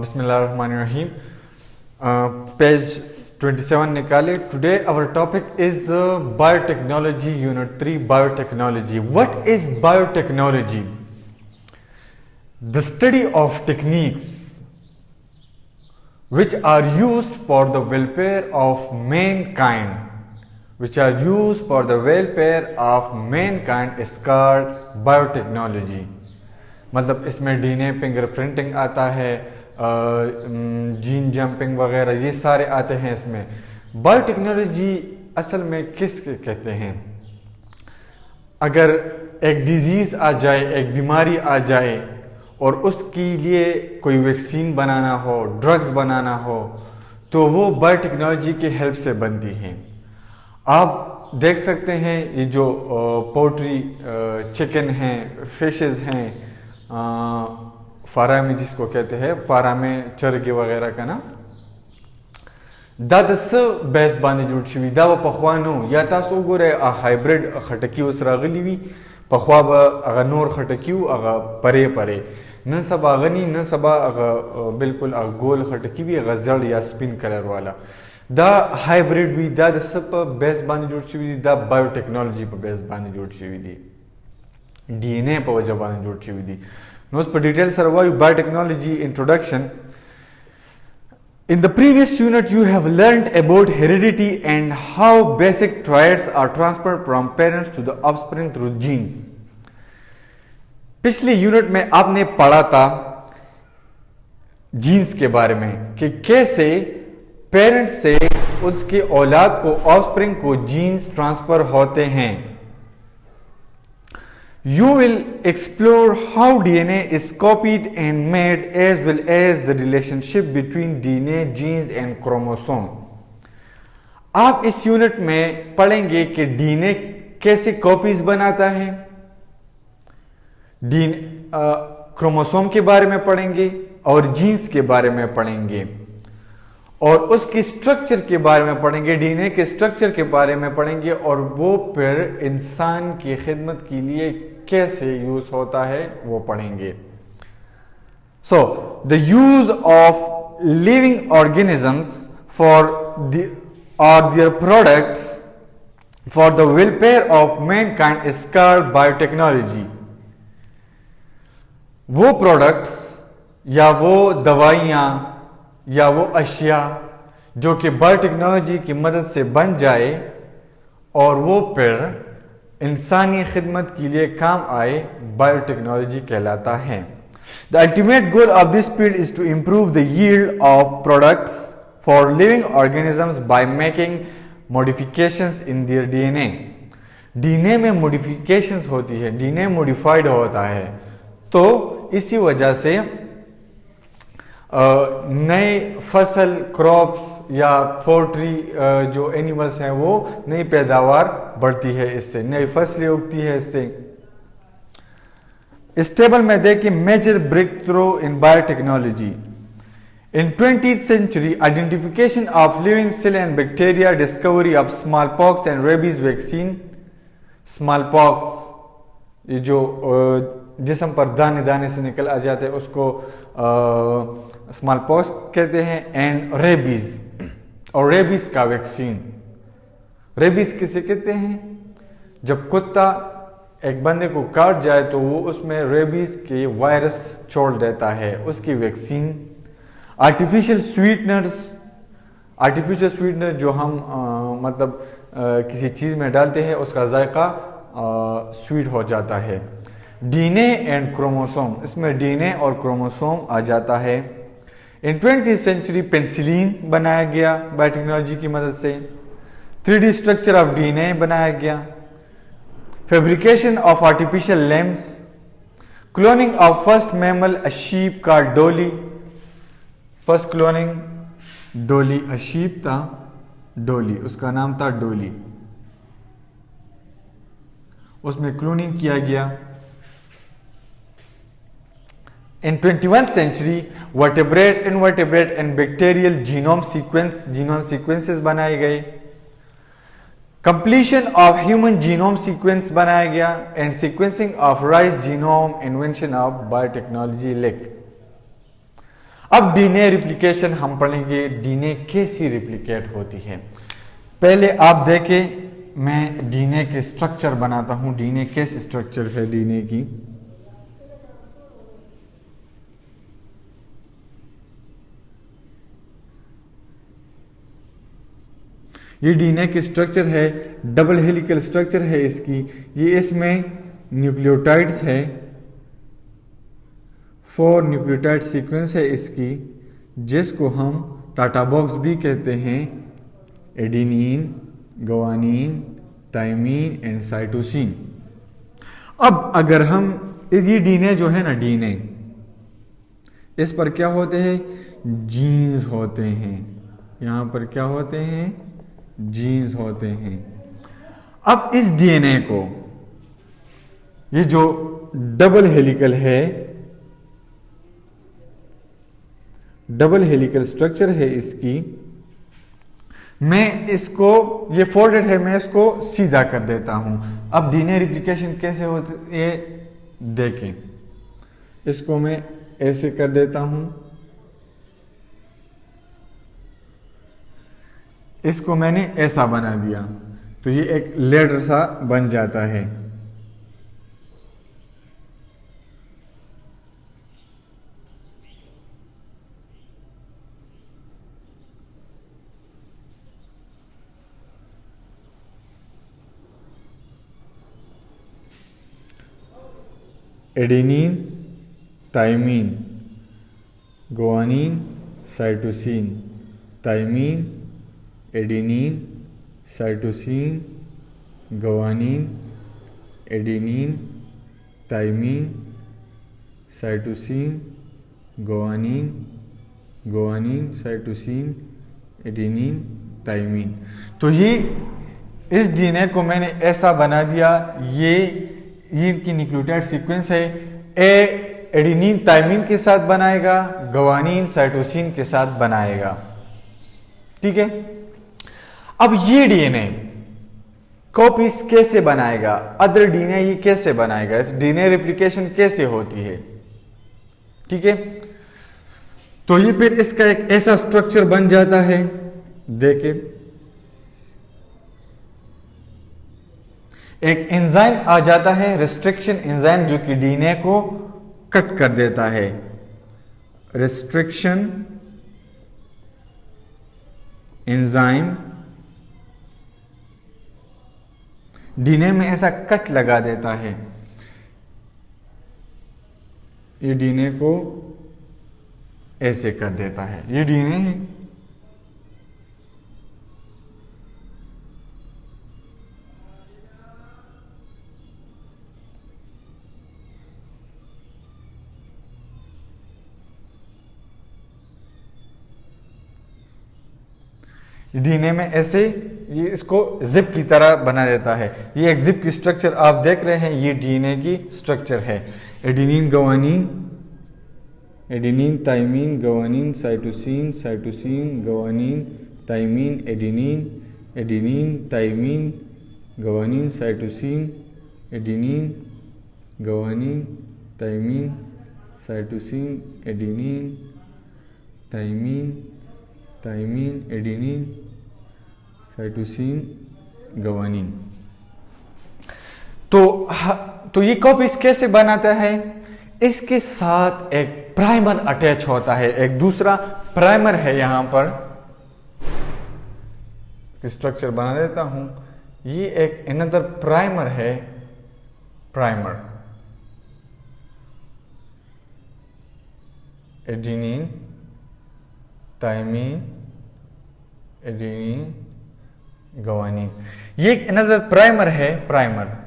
Bismillahirrahmanirrahim. Page 27 निकाले. Today our topic is biotechnology, unit 3, biotechnology. What is biotechnology? The study of techniques which are used for the welfare of mankind, is called biotechnology. मतलब इसमें DNA fingerprinting आता है, gene jumping वगैरह ये सारे आते हैं इसमें. बायोटेक्नोलॉजी असल में किस कहते हैं? अगर एक डिजीज़ आ जाए, एक बीमारी आ जाए और उसके लिए कोई वैक्सीन बनाना हो, ड्रग्स बनाना हो, तो वो बायोटेक्नोलॉजी की हेल्प से बनती हैं. आप देख सकते हैं ये जो पोल्ट्री, चिकन हैं, फिशेस हैं, फारा में जिसको कहते हैं, फारा में चरगे वगैरह का ना, दा दस बेस बांधे जुड़ शवी दा व पखवानो या तासो गोरे आ हाइब्रिड खटकी उस रागली वी पखवा ब अगर नोर खटकीव अगर परे परे न सब आगनी न सब अगर बिल्कुल गोल खटकी भी अगर जड़ या स्पिन कलर वाला दा हाइब्रिड भी दा दस पर बेस बांधे जुड़ शवी दा बायोटेक्नोलॉजी पर बेस बांधे जुड़ शवी दी, डीएनए पर वजह बांधे जुड़ शवी दी. Knows per details survive biotechnology introduction. In the previous unit you have learnt about heredity and how basic traits are transferred from parents to the offspring through genes. पिछले unit में आपने पढ़ा था जीन्स के बारे में कि कैसे पेरेंट्स से उसके औलाद को, ऑफस्प्रिंग को जीन्स ट्रांसफर होते हैं. You will explore how DNA is copied and made, as well as the relationship between DNA, genes and chromosome. आप इस यूनिट में पढ़ेंगे कि डीएनए कैसे कॉपीज बनाता है, क्रोमोसोम के बारे में पढ़ेंगे और जीन्स के बारे में पढ़ेंगे और उसकी स्ट्रक्चर के बारे में पढ़ेंगे, डीएनए के स्ट्रक्चर के बारे में पढ़ेंगे और वो फिर इंसान की खिदमत के लिए कैसे यूज होता है वो पढ़ेंगे. So the use of living organisms for their products for the welfare of Mankind is called biotechnology. वो प्रोडक्ट्स या वो दवाइयां या वो अशिया जो कि बायोटेक्नोलॉजी की मदद से बन जाए और वो फिर इंसानी खिदमत के लिए काम आए, बायोटेक्नोलॉजी कहलाता है. The ultimate goal of this field is to improve the yield of products for living organisms by making modifications in their DNA. DNA में मॉडिफिकेशंस होती है, डीएनए मॉडिफाइड होता है, तो इसी वजह से नए फसल, क्रॉप्स या पोल्ट्री जो एनिमल्स हैं वो नई पैदावार बढ़ती है, इससे नई फसलें उगती है. इससे इस टेबल में देखिए major breakthrough in biotechnology in 20th century, identification of living cell and bacteria, discovery of smallpox and rabies vaccine. Smallpox ये जो जिस्म पर दाने दाने से निकल आ जाते हैं उसको स्मॉल पॉक्स कहते हैं. एंड रेबीज, और रेबीज का वैक्सीन. रेबीज किसे कहते हैं? जब कुत्ता एक बंदे को काट जाए तो वो उसमें रेबीज के वायरस छोड़ देता है, उसकी vaccine. Artificial sweeteners, artificial sweetener जो हम किसी चीज़ में डालते हैं उसका जायका स्वीट हो जाता है. डीएनए एंड क्रोमोसोम, इसमें डीएनए और क्रोमोसोम आ जाता है. इन 20th century पेंसिलिन बनाया गया बायोटेक्नोलॉजी की मदद से. 3D स्ट्रक्चर ऑफ डीएनए बनाया गया. Fabrication of artificial limbs. Cloning of first mammal a sheep का डोली. फर्स्ट क्लोनिंग डोली, अ शीप था डोली, उसका नाम था डोली, उसमें क्लोनिंग किया गया. In 21st century, vertebrate, invertebrate and bacterial genome sequences बनाए गए. Completion of human genome sequence बनाया गया and sequencing of rice genome, invention of biotechnology. अब डीएनए रिप्लिकेशन हम पढ़ेंगे, डीएनए कैसी रिप्लिकेट होती है। पहले आप देखें, मैं डीएनए के स्ट्रक्चर बनाता हूं, डीएनए कैसे स्ट्रक्चर है डीएनए की। ये डीएनए की स्ट्रक्चर है, डबल हेलिकल स्ट्रक्चर है इसकी। ये इसमें न्यूक्लियोटाइड्स है, 4 न्यूक्लियोटाइड सीक्वेंस है इसकी, जिसको हम टाटा बॉक्स भी कहते हैं, adenine, guanine, thymine and cytosine. अब अगर हम ये डीएनए जो है ना, डीएनए इस पर क्या होते हैं, जीन्स होते हैं, यहां पर क्या होते हैं, जीन्स होते हैं। अब इस डीएनए को, ये जो डबल हेलिकल है, डबल हेलिकल स्ट्रक्चर है इसकी, मैं इसको, ये फोल्डेड है, मैं इसको सीधा कर देता हूं। अब डीएनए रिप्लिकेशन कैसे होती है देखें, इसको मैं ऐसे कर देता हूं, इसको मैंने ऐसा बना दिया, तो ये एक लेडर सा बन जाता है। Adenine, thymine, guanine, cytosine, thymine, adenine, cytosine, guanine, adenine, thymine, cytosine, guanine, guanine, cytosine, adenine, thymine. तो ये इस डीएनए को मैंने ऐसा बना दिया, ये इनकी न्यूक्लियोटाइड सीक्वेंस है, एडेनिन थाइमिन के साथ बनाएगा, ग्वानिन साइटोसिन के साथ बनाएगा, ठीक है। अब ये डीएनए कॉपीज कैसे बनाएगा, अदर डीएनए ये कैसे बनाएगा, इस डीएनए रेप्लिकेशन कैसे होती है, ठीक है। तो ये फिर इसका एक ऐसा स्ट्रक्चर बन जाता है, देखिए एक एंजाइम आ जाता है, रिस्ट्रिक्शन एंजाइम, जो कि डीएनए को कट कर देता है, रिस्ट्रिक्शन एंजाइम डीएनए में ऐसा कट लगा देता है, ये डीएनए को ऐसे कर देता है, ये डीएनए है। डीएनए में ऐसे ये इसको जिप की तरह बना देता है, ये एक जिप की स्ट्रक्चर आप देख रहे हैं, ये डीएनए की स्ट्रक्चर है। Adenine, guanine, adenine, thymine, guanine, cytosine, cytosine, guanine, thymine, adenine, adenine, thymine, guanine, cytosine, adenine, guanine, thymine, cytosine, adenine, thymine, thymine, adenine, cytosine, guanine. तो ये कॉपीज कैसे बनाता है, इसके साथ एक प्राइमर अटैच होता है, एक दूसरा प्राइमर है, यहां पर स्ट्रक्चर बना देता हूं, ये एक अनदर प्राइमर है, primer adenine, thymine, adenine, guanine, ये एक अनदर प्राइमर है, प्राइमर।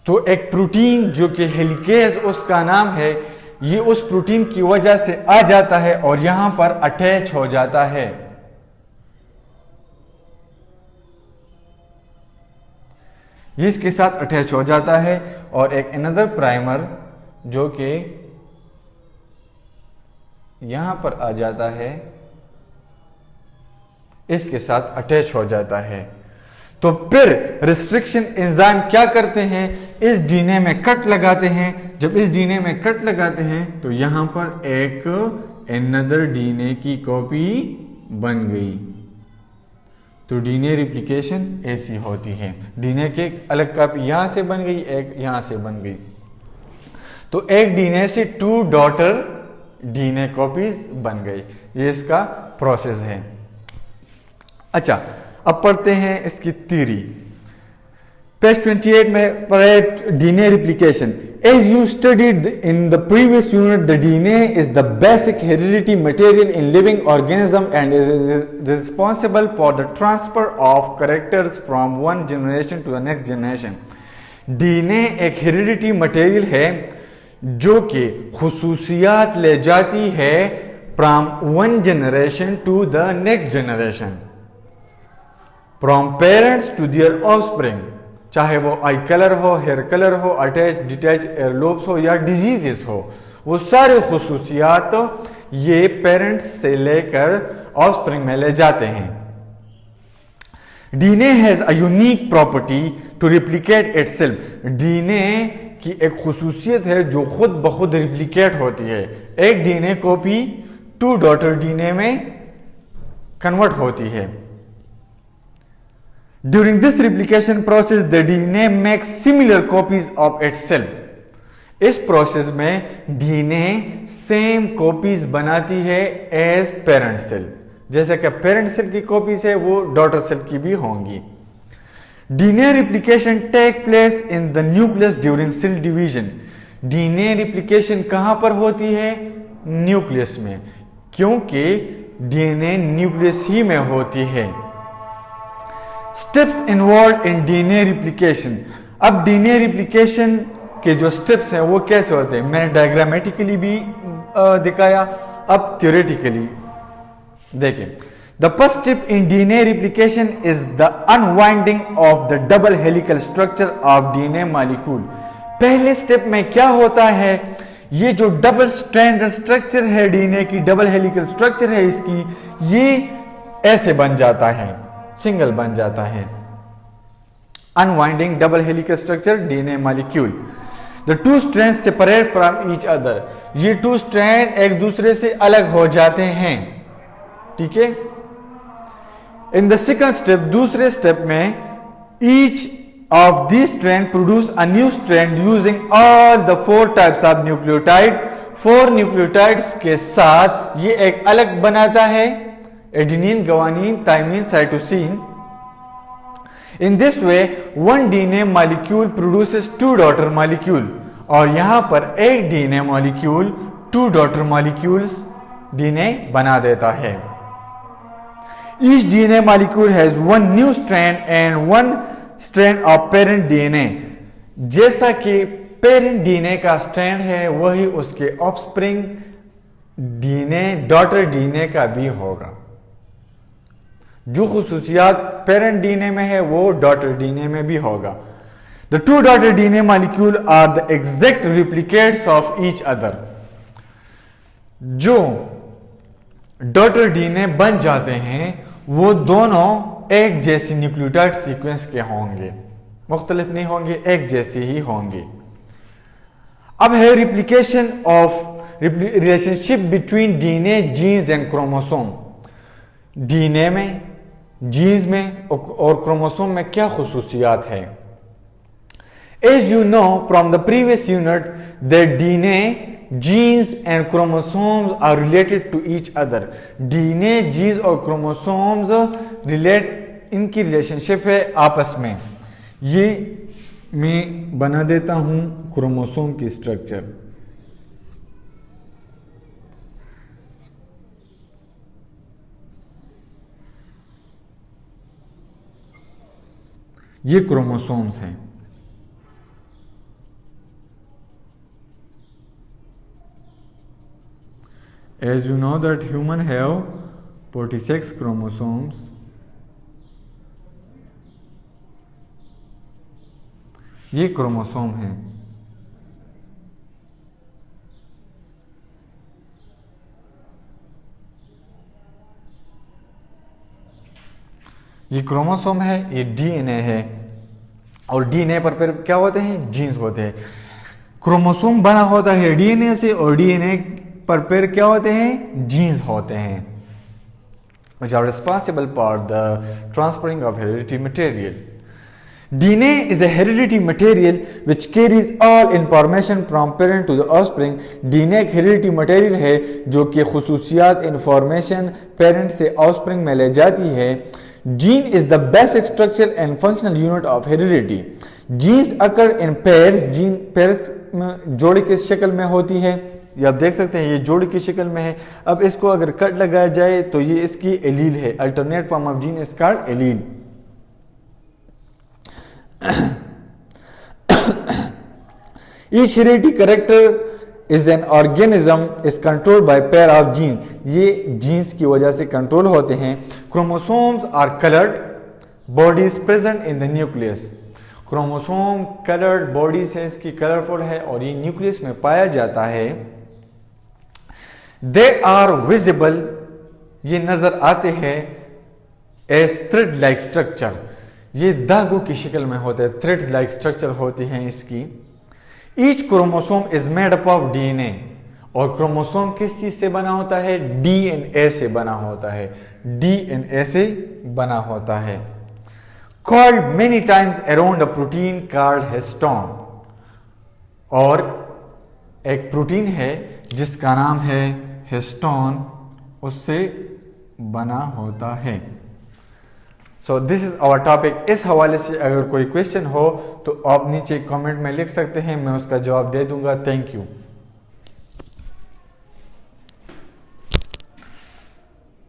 तो एक प्रोटीन जो कि हेलिकेज उसका नाम है, ये उस प्रोटीन की वजह से आ जाता है और यहां पर अटैच हो जाता है। ये इसके साथ अटैच हो जाता है और एक अनदर प्राइमर जो कि यहां पर आ जाता है, इसके साथ अटैच हो जाता है। तो फिर रिस्ट्रिक्शन एंजाइम क्या करते हैं, इस डीएनए में कट लगाते हैं। जब इस डीएनए में कट लगाते हैं तो यहां पर एक अनदर डीएनए की कॉपी बन गई। तो डीएनए रिप्लिकेशन ऐसी होती है, डीएनए की एक अलग कॉपी यहां से बन गई, एक यहां से बन गई। तो एक डीएनए से 2 डॉटर डीएनए कॉपीज बन गई। ये इसका प्रोसेस है। अच्छा, अब पढ़ते हैं इसकी थ्योरी। पेज 28 में पढ़े DNA replication. As you studied in the previous unit, the DNA is the basic heredity material in living organism and is responsible for the transfer of characters from one generation to the next generation. DNA एक heredity material है जो कि खुसूसियात ले जाती है from one generation to the next generation, from parents to their offspring. चाहे वो आई कलर हो, हेयर कलर हो, अटैच डिटैच एयरलोब्स हो या डिजीजेस हो, वो सारे खुसूसियात ये पेरेंट्स से लेकर ऑफस्प्रिंग में ले जाते हैं। DNA has a unique property to replicate itself. DNA की एक खुसूसियत है जो खुद ब खुद रिप्लिकेट होती है। एक डीएनए कॉपी 2 डॉटर डीएनए में कन्वर्ट होती है। During this replication process, the DNA makes similar copies of itself. इस प्रोसेस में डीएनए सेम कॉपीज बनाती है एज पेरेंट सेल। जैसे कि पेरेंट सेल की कॉपीज है वो डॉटर सेल की भी होंगी। DNA replication take place in the nucleus during cell division. DNA replication कहां पर होती है? न्यूक्लियस में, क्योंकि डीएनए न्यूक्लियस ही में होती है। Steps involve in DNA replication. अब डीएनए रिप्लिकेशन के जो स्टेप्स हैं वो कैसे होते हैं, मैंने डायग्रामेटिकली भी दिखाया, अब थ्योरेटिकली देखें। The first step in DNA replication is the unwinding of the double helical structure of DNA molecule. पहले स्टेप में क्या होता है, ये जो डबल स्ट्रैंड स्ट्रक्चर है डीएनए की, डबल हेलिकल स्ट्रक्चर है इसकी, ये ऐसे बन जाता है, सिंगल बन जाता है। Unwinding double helical structure DNA molecule. The 2 strand separate from each other. ये 2 स्ट्रैंड एक दूसरे से अलग हो जाते हैं, ठीक है। इन द सेकंड स्टेप, दूसरे स्टेप में, each of this strand produce a new strand using all the 4 types of nucleotide. 4 nucleotides के साथ ये एक अलग बनाता है, adenine, guanine, thymine, cytosine. In this way, one DNA molecule produces 2 daughter molecule, और यहां पर एक DNA molecule 2 daughter molecules DNA बना देता है। Each DNA molecule has one new strand and one strand of parent DNA। जैसा कि parent DNA का स्ट्रैंड है वही उसके ऑफस्प्रिंग डीएनए डॉटर डीएनए का भी होगा। जो खुसूसियात पेरेंट डीएनए में है वो डॉटर डीएनए में भी होगा। The 2 daughter DNA molecule are the exact replicates of each other. जो डॉटर डीएनए बन जाते हैं वो दोनों एक जैसी न्यूक्लियोटाइड सीक्वेंस के होंगे, मुख्तलिफ नहीं होंगे, एक जैसे ही होंगे। अब है replication of relationship between DNA, genes and chromosome. DNA में, जीन्स में और क्रोमोसोम में क्या खुसूसियात है? As you know from the previous unit that DNA, genes and chromosomes are related to each other. DNA, genes और क्रोमोसोम्स इनकी relationship है आपस में। ये मैं बना देता हूं क्रोमोसोम की स्ट्रक्चर। ये क्रोमोसोम्स हैं। As you know that human have 46 chromosomes। ये क्रोमोसोम हैं। ये क्रोमोसोम है, ये डीएनए है, और डीएनए पर फिर क्या होते हैं, जीन्स होते हैं। क्रोमोसोम बना होता है डीएनए से, और डीएनए पर फिर क्या होते हैं, जीन्स होते हैं, which are responsible for the transferring of hereditary material. DNA is a hereditary material which carries all information from parent to the offspring. DNA एक hereditary material है जो कि खुसूसियात information parent से offspring में ले जाती है। Gene is the basic structural and functional unit of heredity. Genes occur in pairs. Gene pairs जोड़ी की शक्ल में होती है, ये आप देख सकते हैं, ये जोड़ी की शक्ल में है। अब इसको अगर कट लगाया जाए तो ये इसकी एलील है, alternate form of gene is called allele. Each hereditary character is an organism is controlled by pair of genes. ये जीन्स की वजह से कंट्रोल होते हैं। Chromosomes are coloured bodies present in the nucleus. Chromosome coloured bodies है, इसकी colourful है, और ये न्यूक्लियस में पाया जाता है। दे आर विजिबल, ये नजर आते हैं एज थ्रेड लाइक स्ट्रक्चर, ये धागों की शक्ल में होते हैं, थ्रेड लाइक स्ट्रक्चर होती हैं इसकी। Each chromosome is made up of DNA, और क्रोमोसोम किस चीज से बना होता है, डीएनए से बना होता है, डीएनए से बना होता है। Called many times around a protein called histone, और एक प्रोटीन है जिसका नाम है हिस्टोन, उससे बना होता है। So this is our topic. इस हवाले से अगर कोई क्वेश्चन हो तो आप नीचे कमेंट में लिख सकते हैं, मैं उसका जवाब दे दूंगा। Thank you.